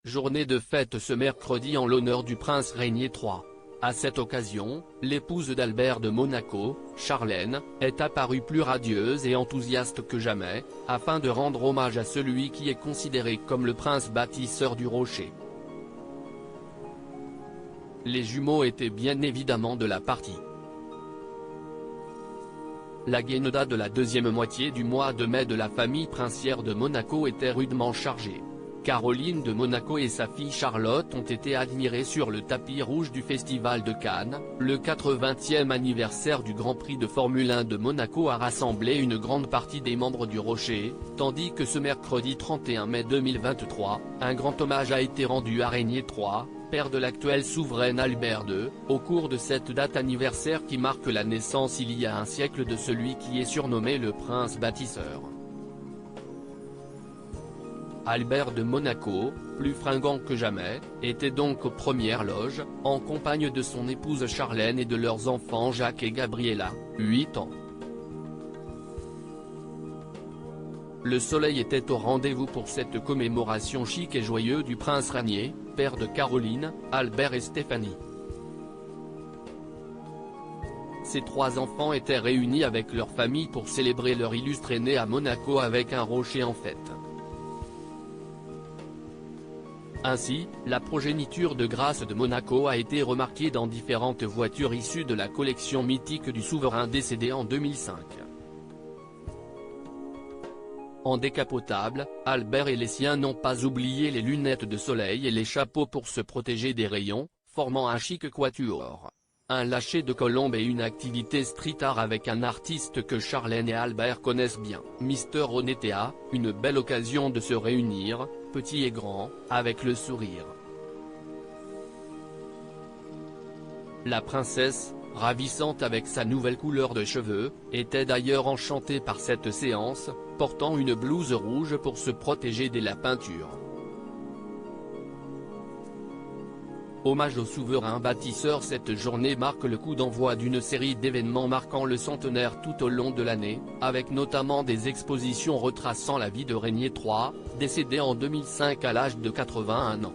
journée de fête ce mercredi en l'honneur du prince Régnier III. À cette occasion, l'épouse d'Albert de Monaco, Charlène, est apparue plus radieuse et enthousiaste que jamais, afin de rendre hommage à celui qui est considéré comme le prince bâtisseur du Rocher. Les jumeaux étaient bien évidemment de la partie. La guéneda de la deuxième moitié du mois de mai de la famille princière de Monaco était rudement chargée. Caroline de Monaco et sa fille Charlotte ont été admirées sur le tapis rouge du Festival de Cannes. Le 80e anniversaire du Grand Prix de Formule 1 de Monaco a rassemblé une grande partie des membres du Rocher, tandis que ce mercredi 31 mai 2023, un grand hommage a été rendu à Régnier III, père de l'actuel souverain Albert II, au cours de cette date anniversaire qui marque la naissance il y a un siècle de celui qui est surnommé le prince bâtisseur. Albert de Monaco, plus fringant que jamais, était donc aux premières loges, en compagnie de son épouse Charlène et de leurs enfants Jacques et Gabriella, 8 ans. Le soleil était au rendez-vous pour cette commémoration chic et joyeuse du prince Régnier, père de Caroline, Albert et Stéphanie. Ces trois enfants étaient réunis avec leur famille pour célébrer leur illustre aîné à Monaco avec un rocher en fête. Ainsi, la progéniture de grâce de Monaco a été remarquée dans différentes voitures issues de la collection mythique du souverain décédé en 2005. En décapotable, Albert et les siens n'ont pas oublié les lunettes de soleil et les chapeaux pour se protéger des rayons, formant un chic quatuor. Un lâcher de colombe et une activité street art avec un artiste que Charlène et Albert connaissent bien, Mister Onetea, une belle occasion de se réunir, petit et grand, avec le sourire. La princesse, ravissante avec sa nouvelle couleur de cheveux, était d'ailleurs enchantée par cette séance, portant une blouse rouge pour se protéger de la peinture. Hommage au souverain bâtisseur. Cette journée marque le coup d'envoi d'une série d'événements marquant le centenaire tout au long de l'année, avec notamment des expositions retraçant la vie de Régnier III, décédé en 2005 à l'âge de 81 ans.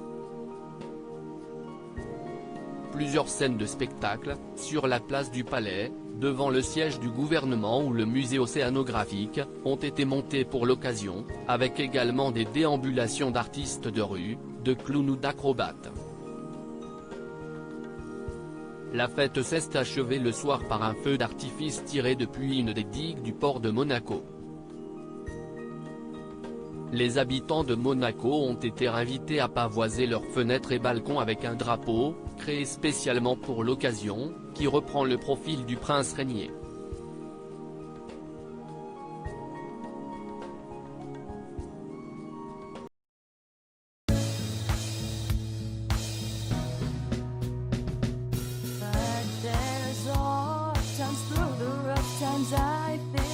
Plusieurs scènes de spectacle, sur la place du Palais, devant le siège du gouvernement ou le musée océanographique, ont été montées pour l'occasion, avec également des déambulations d'artistes de rue, de clowns ou d'acrobates. La fête s'est achevée le soir par un feu d'artifice tiré depuis une des digues du port de Monaco. Les habitants de Monaco ont été invités à pavoiser leurs fenêtres et balcons avec un drapeau, créé spécialement pour l'occasion, qui reprend le profil du prince Régnier. Times through the rough times I think